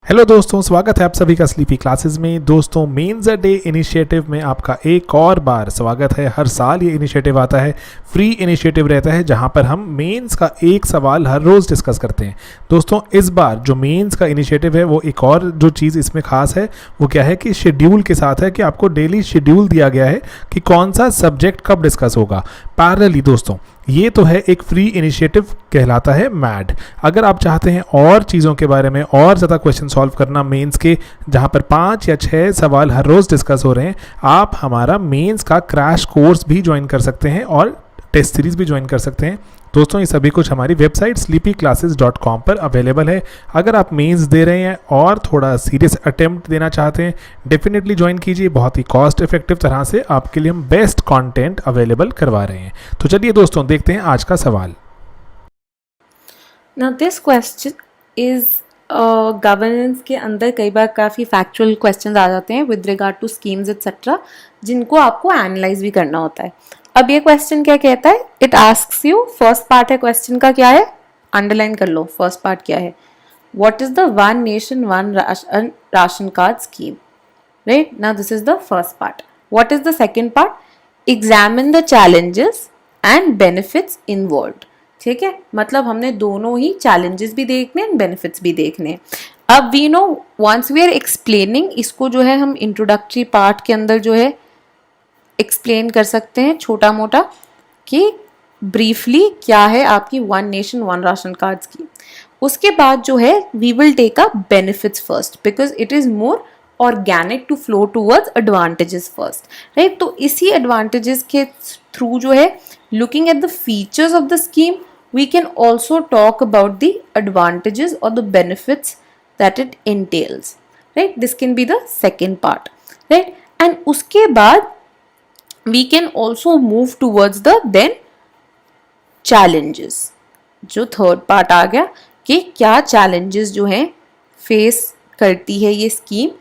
Hello दोस्तों, स्वागत है आप सभी का स्लीपी क्लासेस में। दोस्तों, मेंस अ डे इनिशिएटिव में आपका एक और बार स्वागत है। हर साल ये इनिशिएटिव आता है, फ्री इनिशिएटिव रहता है जहां पर हम मेंस का एक सवाल हर रोज़ डिस्कस करते हैं। दोस्तों, इस बार जो मेंस का इनिशिएटिव है वो एक और जो चीज़ इसमें खास है वो क्या है कि शेड्यूल के साथ है कि आपको डेली शेड्यूल दिया गया है कि कौन सा सब्जेक्ट कब डिस्कस होगा। पैरेलली दोस्तों, ये तो है एक फ्री इनिशिएटिव, कहलाता है मैड। अगर आप चाहते हैं और चीज़ों के बारे में और ज़्यादा क्वेश्चन सॉल्व करना मेंस के, जहाँ पर 5 या 6 सवाल हर रोज़ डिस्कस हो रहे हैं, आप हमारा मेंस का क्रैश कोर्स भी ज्वाइन कर सकते हैं और टेस्ट सीरीज़ भी ज्वाइन कर सकते हैं। दोस्तों, ये सभी कुछ हमारी वेबसाइट sleepyclasses.com पर अवेलेबल है। अगर आप मेंस दे रहे हैं और थोड़ा सीरियस अटेम्प्ट देना चाहते हैं, डेफिनेटली ज्वाइन कीजिए। बहुत ही कॉस्ट इफेक्टिव तरह से आपके लिए हम बेस्ट कंटेंट अवेलेबल करवा रहे हैं। तो चलिए दोस्तों, देखते हैं आज का सवाल। Now this question is governance के अंदर कई बार काफ़ी फैक्चुअल क्वेश्चंस आ जाते हैं with regard to schemes etcetera, जिनको आपको एनालाइज भी करना होता है। अब ये क्वेश्चन क्या कहता है, it asks you, first part है क्वेश्चन का क्या है, अंडरलाइन कर लो फर्स्ट पार्ट क्या है, what is the one nation one ration card scheme, right. Now this is the first part. What is the second part, examine the challenges and benefits involved. ठीक है, मतलब हमने दोनों ही चैलेंजेस भी देखने एंड बेनिफिट्स भी देखने। अब we know once we are explaining, इसको जो है हम इंट्रोडक्टरी पार्ट के अंदर जो है एक्सप्लेन कर सकते हैं छोटा मोटा कि ब्रीफली क्या है आपकी one nation one ration card scheme. उसके बाद जो है we will take a benefits first because it is more organic to flow towards advantages first, right. तो इसी एडवांटेजेस के थ्रू जो है, looking at the features of the scheme, we can also talk about the advantages or the benefits that it entails, right? This can be the second part, right? And uske baad we can also move towards the then challenges. जो third part आ गया कि क्या challenges जो हैं face करती है ये scheme,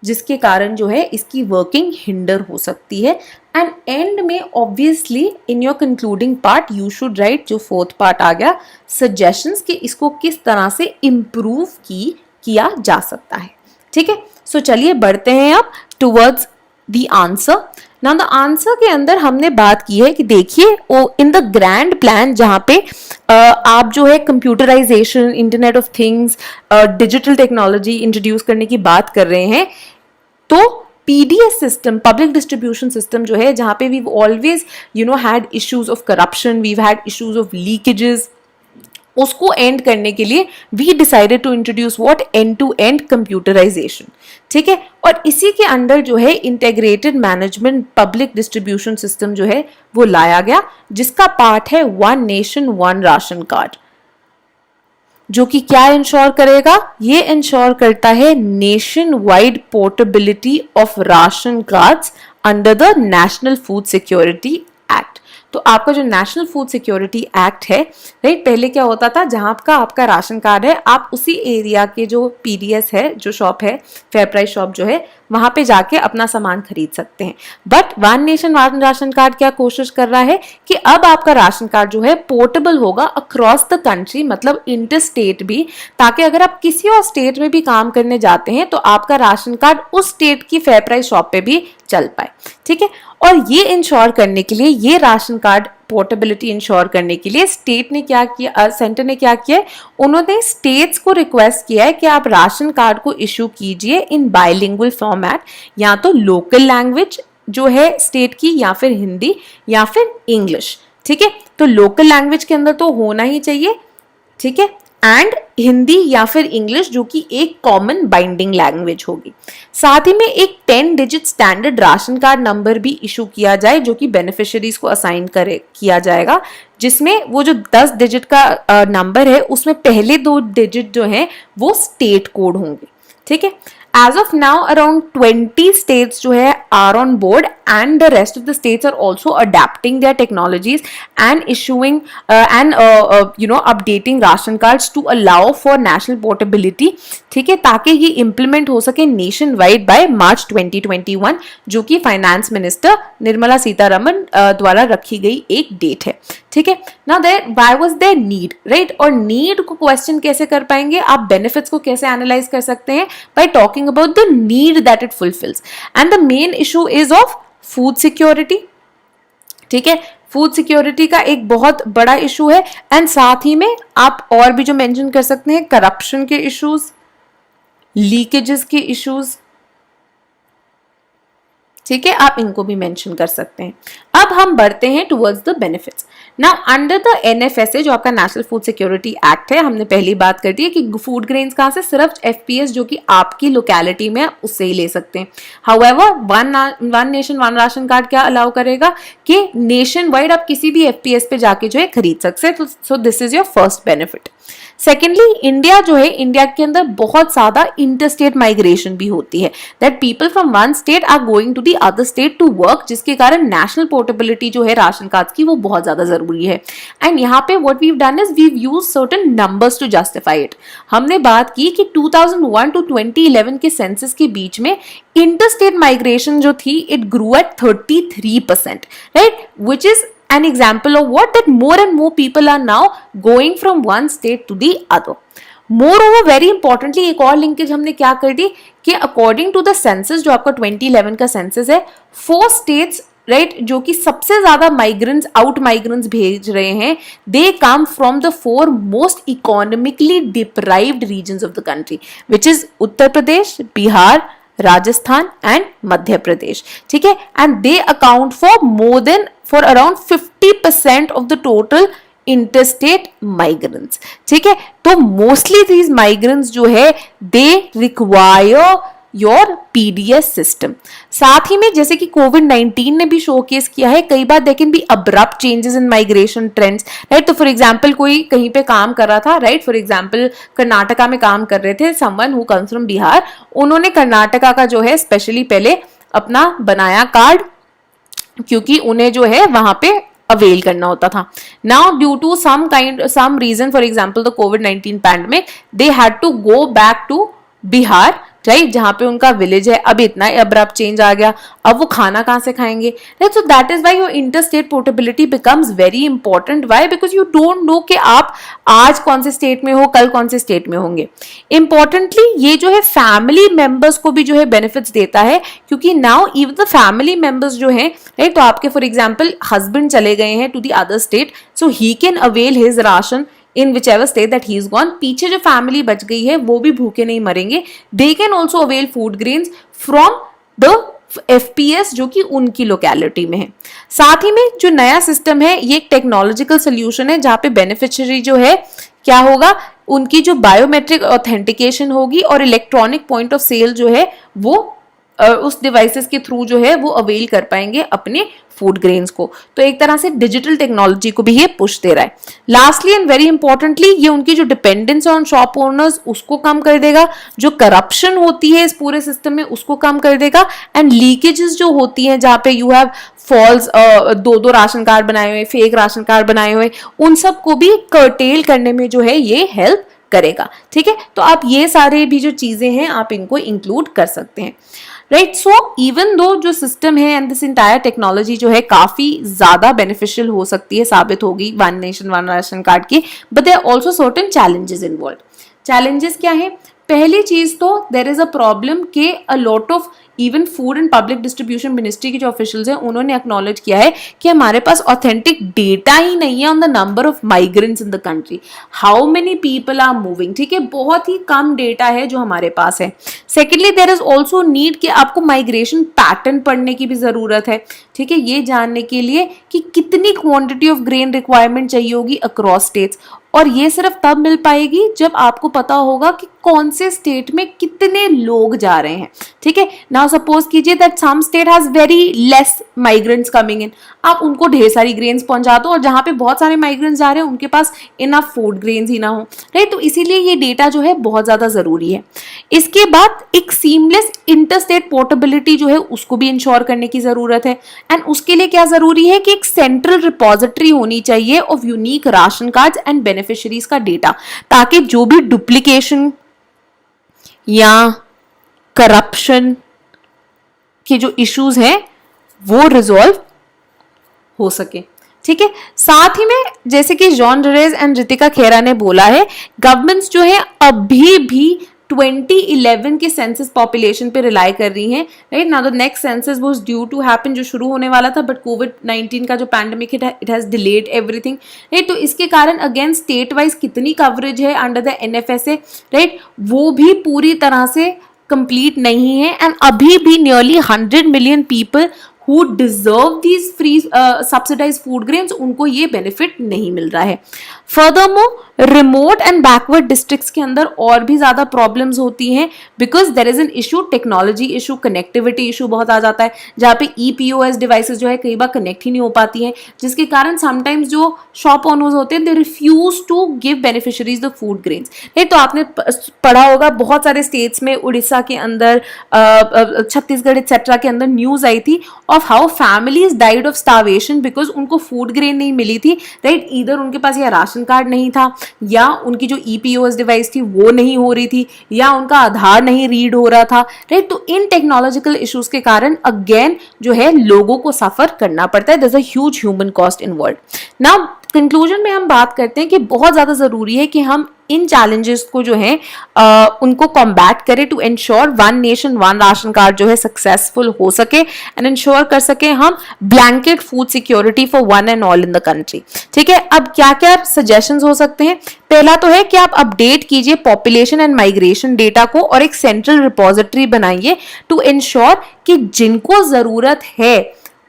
जिसके कारण जो है इसकी वर्किंग हिंडर हो सकती है। एंड एंड में obviously in your concluding part you should write, जो फोर्थ पार्ट आ गया, सजेशंस कि इसको किस तरह से इम्प्रूव किया जा सकता है। ठीक है, सो चलिए बढ़ते हैं अब towards the answer. Now the answer के अंदर हमने बात की है कि देखिए इन द ग्रैंड प्लान, जहाँ पे आप जो है computerisation, internet of things, digital technology introduce करने की बात कर रहे हैं, तो PDS system, public distribution system जो है, जहाँ पे we always had issues of corruption, we had issues of leakages, उसको एंड करने के लिए we decided to introduce what, end to end computerisation. ठीक है, और इसी के अंदर जो है integrated management public distribution system जो है वो लाया गया, जिसका पार्ट है one nation one ration card, जो कि क्या इंश्योर करेगा, ये इंश्योर करता है nation wide portability of ration cards under the national food security act. तो आपका जो नेशनल फूड सिक्योरिटी एक्ट है, राइट, पहले क्या होता था, जहां आपका राशन कार्ड है, आप उसी एरिया के जो पीडीएस है, जो शॉप है, फेयर प्राइस शॉप जो है, वहां पे जाके अपना सामान खरीद सकते हैं। But one nation one ration card क्या कोशिश कर रहा है कि अब आपका राशन कार्ड जो है पोर्टेबल होगा अक्रॉस द कंट्री, मतलब इंटर स्टेट भी, ताकि अगर आप किसी और स्टेट में भी काम करने जाते हैं तो आपका राशन कार्ड उस स्टेट की फेयर प्राइस शॉप पे भी चल पाए। ठीक है, और ये इंश्योर करने के लिए, ये राशन कार्ड पोर्टेबिलिटी इंश्योर करने के लिए स्टेट ने क्या किया, सेंटर ने क्या किया, उन्होंने स्टेट्स को रिक्वेस्ट किया है कि आप राशन कार्ड को इशू कीजिए इन बाइलिंगुअल फॉर्मेट, या तो लोकल लैंग्वेज जो है स्टेट की, या फिर हिंदी, या फिर इंग्लिश। ठीक है, तो लोकल लैंग्वेज के अंदर तो होना ही चाहिए, ठीक है, एंड हिंदी या फिर इंग्लिश, जो कि एक कॉमन बाइंडिंग लैंग्वेज होगी। साथ ही में एक 10 digit standard ration card number भी इशू किया जाए, जो कि बेनिफिशियरीज को असाइन किया जाएगा, जिसमें वो जो 10 डिजिट का नंबर है, उसमें पहले 2 डिजिट जो हैं वो स्टेट कोड होंगे। ठीक है, as of now around 20 states जो है are on board, and the rest of the states are also adapting their technologies and issuing updating ration cards to allow for national portability। ठीक है, ताकि ये implement हो सके नेशन वाइड बाय मार्च 2021, जो कि फाइनेंस मिनिस्टर निर्मला सीतारमन द्वारा रखी गई एक डेट है। ठीक ठीक है ना। There why was there need, right. और नीड को क्वेश्चन कैसे कर पाएंगे आप, बेनिफिट्स को कैसे एनालाइज कर सकते हैं, bye talking about the need that it fulfils. And the main issue is of food security, ठीक है। फूड सिक्योरिटी का एक बहुत बड़ा इशू है। एंड साथ ही में आप और भी जो मेंशन कर सकते हैं, करप्शन के इश्यूज, लीकेजेस के इश्यूज, ठीक है, आप इनको भी मेंशन कर सकते हैं। अब हम बढ़ते हैं towards the benefits. Now under the NFSA जो आपका नेशनल फूड सिक्योरिटी एक्ट है, हमने पहली बात कर दी है कि फूड ग्रेन्स कहाँ से, सिर्फ एफपीएस जो कि आपकी लोकेलिटी में उससे ही ले सकते हैं। However one nation one ration card क्या अलाउ करेगा कि नेशन वाइड आप किसी भी एफपीएस पे जाके जो है खरीद सकते हैं। So this is your first benefit. Secondly, India जो है, इंडिया के अंदर बहुत ज्यादा इंटरस्टेट माइग्रेशन भी होती है, that people from one state are going to the other state to work, जिसके कारण नेशनल पोर्टेबिलिटी जो है राशन कार्ड की वो बहुत ज्यादा जरूरी है। एंड यहाँ पे what we have done is we have used certain numbers to justify it. हमने बात की कि 2001 टू 2011 के सेंसस के बीच में इंटरस्टेट माइग्रेशन जो थी it grew at 33%, right, which is an example of what, that more and more people are now going from one state to the other. Moreover, very importantly, एक और linkage हमने क्या कर दी कि अकॉर्डिंग टू द सेंसस जो आपका 2011 का census है, 4 स्टेट्स, राइट, जो कि सबसे ज्यादा माइग्रेंट्स आउट माइग्रेंट्स भेज रहे हैं, they come from the 4 most economically deprived regions of the country, which is Uttar Pradesh, Bihar, Rajasthan and Madhya Pradesh, ठीक है। And they account for around 50% of the total interstate migrants, ठीक है। तो मोस्टली दीज माइग्रेंट्स जो है they require your PDS system. साथ ही में जैसे कि कोविड-19 ने भी शोकेस किया है, कई बार there can be abrupt changes in migration trends, right. तो फॉर एग्जांपल कोई कहीं पे काम कर रहा था, राइट, फॉर एग्जांपल कर्नाटका में काम कर रहे थे, someone who comes from Bihar, उन्होंने कर्नाटका का जो है स्पेशली पहले अपना बनाया कार्ड, क्योंकि उन्हें जो है वहां पे अवेल करना होता था। Now due to some reason, for example the कोविड-19 pandemic, they had to go back to Bihar, right, जहां पे उनका विलेज है। अब इतना अब्रप्ट चेंज आ गया, अब वो खाना कहां से खाएंगे, right. So that is why your interstate portability becomes very important. Why? Because you don't know कि आप आज कौन से स्टेट में हो, कल कौन से स्टेट में होंगे। इंपॉर्टेंटली ये जो है फैमिली मेंबर्स को भी जो है बेनिफिट्स देता है, क्योंकि now even the family members जो है, राइट, तो आपके फॉर एग्जाम्पल हस्बैंड चले गए हैं to the other state, so he can avail his ration in whichever state that he is gone. पीछे जो फैमिली बच गई है वो भी भूखे नहीं मरेंगे। They can also avail food grains from the FPS जो कि उनकी लोकेलिटी में है। साथ ही में जो नया सिस्टम है ये एक टेक्नोलॉजिकल सोल्यूशन है, जहाँ पे बेनिफिशियरी जो है क्या होगा, उनकी जो बायोमेट्रिक ऑथेंटिकेशन होगी और इलेक्ट्रॉनिक पॉइंट ऑफ सेल जो है वो उस डिवाइसेस के थ्रू जो है वो अवेल कर पाएंगे अपने फूड ग्रेन्स को। तो एक तरह से डिजिटल टेक्नोलॉजी को भी ये पुश दे रहा है। लास्टली एंड वेरी इंपॉर्टेंटली, ये उनकी जो डिपेंडेंस ऑन शॉप ओनर्स उसको कम कर देगा, जो करप्शन होती है इस पूरे सिस्टम में उसको कम कर देगा, एंड लीकेजेस जो होती हैं जहाँ पे you have false 2-2 ration card बनाए हुए, फेक राशन कार्ड बनाए हुए, उन सब को भी कर्टेल करने में जो है ये हेल्प करेगा, ठीक है। तो आप ये सारे भी जो चीजें हैं आप इनको इंक्लूड कर सकते हैं, राइट। सो इवन दो जो सिस्टम है एंड दिस इंटायर टेक्नोलॉजी जो है काफी ज्यादा बेनिफिशियल हो सकती है, साबित होगी one nation one ration card की, but there are also certain challenges involve. Challenges क्या है? पहली चीज तो देयर इज अ प्रॉब्लम के a lot of even food and public distribution ministry के जो ऑफिशियल्स हैं उन्होंने एक्नॉलेज किया है कि हमारे पास ऑथेंटिक डेटा ही नहीं है on the number of migrants in the country, how many people are moving, ठीक है, बहुत ही कम डेटा है जो हमारे पास है। Secondly there is also need कि आपको माइग्रेशन पैटर्न पढ़ने की भी जरूरत है, ठीक है, ये जानने के लिए कि कितनी क्वांटिटी ऑफ ग्रेन रिक्वायरमेंट चाहिए होगी अक्रॉस स्टेट्स, और ये सिर्फ तब मिल पाएगी जब आपको पता होगा कि कौन से स्टेट में कितने लोग जा रहे हैं, ठीक है। नाउ सपोज कीजिए that some state has very less migrants coming in, आप उनको ढेर सारी ग्रेन्स पहुंचा दो, और जहां पे बहुत सारे माइग्रेंट्स जा रहे हैं उनके पास इनफ फूड ग्रेन्स ही ना हो, राइट। तो इसीलिए ये डेटा जो है बहुत ज्यादा जरूरी है। इसके बाद एक सीमलेस इंटरस्टेट पोर्टेबिलिटी जो है उसको भी इंश्योर करने की जरूरत है, एंड उसके लिए क्या जरूरी है कि एक सेंट्रल रिपोजिटरी होनी चाहिए of unique ration cards and beneficiaries का डेटा, ताकि जो भी डुप्लीकेशन या करप्शन के जो इश्यूज हैं वो रिजॉल्व हो सके, ठीक है। साथ ही में जैसे कि जॉन डरेज एंड रितिका खेरा ने बोला है, गवर्नमेंट्स जो है अभी भी 2011 के सेंसस पॉपुलेशन पे रिलाई कर रही हैं, right. Now the next census was due to happen, जो शुरू होने वाला था, बट कोविड-19 का जो pandemic it has delayed everything, right. तो इसके कारण अगेन स्टेट वाइज कितनी कवरेज है अंडर द एनएफएसए, राइट, वो भी पूरी तरह से कंप्लीट नहीं है। एंड अभी भी nearly 100 million people who deserve these free subsidized food grains, उनको ये बेनिफिट नहीं मिल रहा है। Furthermore, remote and backward districts के अंदर और भी ज्यादा प्रॉब्लम्स होती हैं, because there is an issue, technology issue, connectivity issue बहुत आ जाता है, जहाँ पे ईपीओएस डिवाइसेस जो है कई बार कनेक्ट ही नहीं हो पाती हैं, जिसके कारण समटाइम्स जो शॉप ओनर्स होते हैं they refuse to give beneficiaries the food grains. नहीं तो आपने पढ़ा होगा बहुत सारे स्टेट्स में, उड़ीसा के अंदर, छत्तीसगढ़ एक्सेट्रा के अंदर न्यूज आई थी of how families died of starvation because उनको फूड ग्रेन नहीं मिली थी, राइट। ईदर उनके पास या राशन कार्ड नहीं था, या उनकी जो ईपीओएस डिवाइस थी वो नहीं हो रही थी, या उनका आधार नहीं रीड हो रहा था, राइट। तो इन टेक्नोलॉजिकल इश्यूज के कारण अगेन जो है लोगों को सफर करना पड़ता है, there is a huge human cost involved. Now conclusion में हम बात करते हैं कि बहुत ज्यादा जरूरी है कि हम इन चैलेंजेस को जो है उनको कॉम्बैट करें to ensure one nation one ration card जो है सक्सेसफुल हो सके एंड इंश्योर कर सके हम blanket food security for one and all in the country. ठीक है, अब क्या क्या सजेशंस हो सकते हैं? पहला तो है कि आप अपडेट कीजिए पॉपुलेशन एंड माइग्रेशन डेटा को और एक सेंट्रल रिपोजिटरी बनाइए टू इंश्योर कि जिनको जरूरत है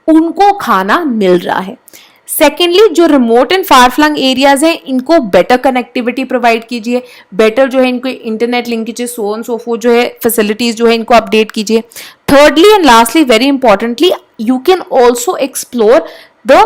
उनको खाना मिल रहा है। सेकेंडली, जो remote and far flung areas हैं इनको बेटर कनेक्टिविटी प्रोवाइड कीजिए, बेटर जो है इनको internet linkages so on so forth जो है फैसिलिटीज जो है इनको अपडेट कीजिए। Thirdly and lastly very importantly, you can also explore the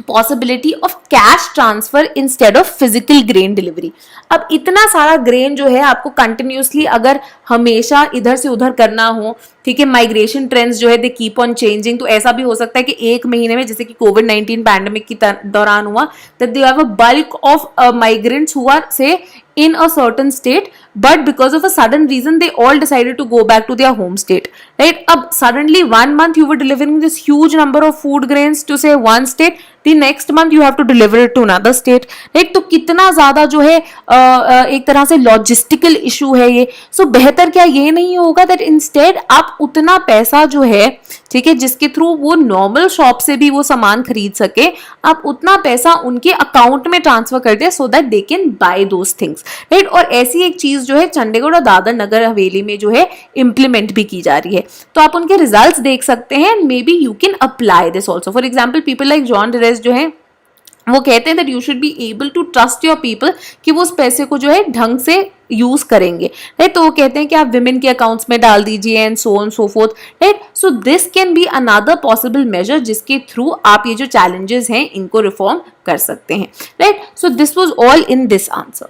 possibility of cash transfer instead of physical grain delivery. अब इतना सारा ग्रेन जो है आपको कंटिन्यूसली अगर हमेशा इधर से उधर करना हो, ठीक है, माइग्रेशन ट्रेंड्स जो है दे कीप ऑन चेंजिंग, तो ऐसा भी हो सकता है कि एक महीने में जैसे कि कोविड-19 पैंडेमिक की दौरान हुआ that they have a bulk of migrants who are say in a certain state, but because of a sudden reason they all decided to go back to their home state, right? Ab suddenly 1 month you were delivering this huge number of food grains to say one state, the next month you have to deliver it to another state, right? तो कितना ज्यादा जो है एक तरह से logistical issue है ये। सो बेहतर क्या ये नहीं होगा दैट इंस्टेड आप उतना पैसा जो है, ठीक है, जिसके थ्रू वो नॉर्मल शॉप से भी वो सामान खरीद सके, आप उतना पैसा उनके अकाउंट में ट्रांसफर कर दे so that they can buy those things, right. और ऐसी एक चीज जो है चंडीगढ़ और दादर नगर हवेली में जो है इम्प्लीमेंट भी की जा रही है, तो आप उनके रिजल्ट्स देख सकते हैं। May be you can apply this also. For example people like Jean Dreze जो है वो कहते हैं that you should be able to trust your people कि वो उस पैसे को जो है ढंग से यूज करेंगे, राइट। तो वो कहते हैं कि आप विमेन के अकाउंट्स में डाल दीजिए and so on so forth, right. So this can be another possible measure जिसके थ्रू आप ये जो चैलेंजेस हैं इनको रिफॉर्म कर सकते हैं, right. So this was all in this answer.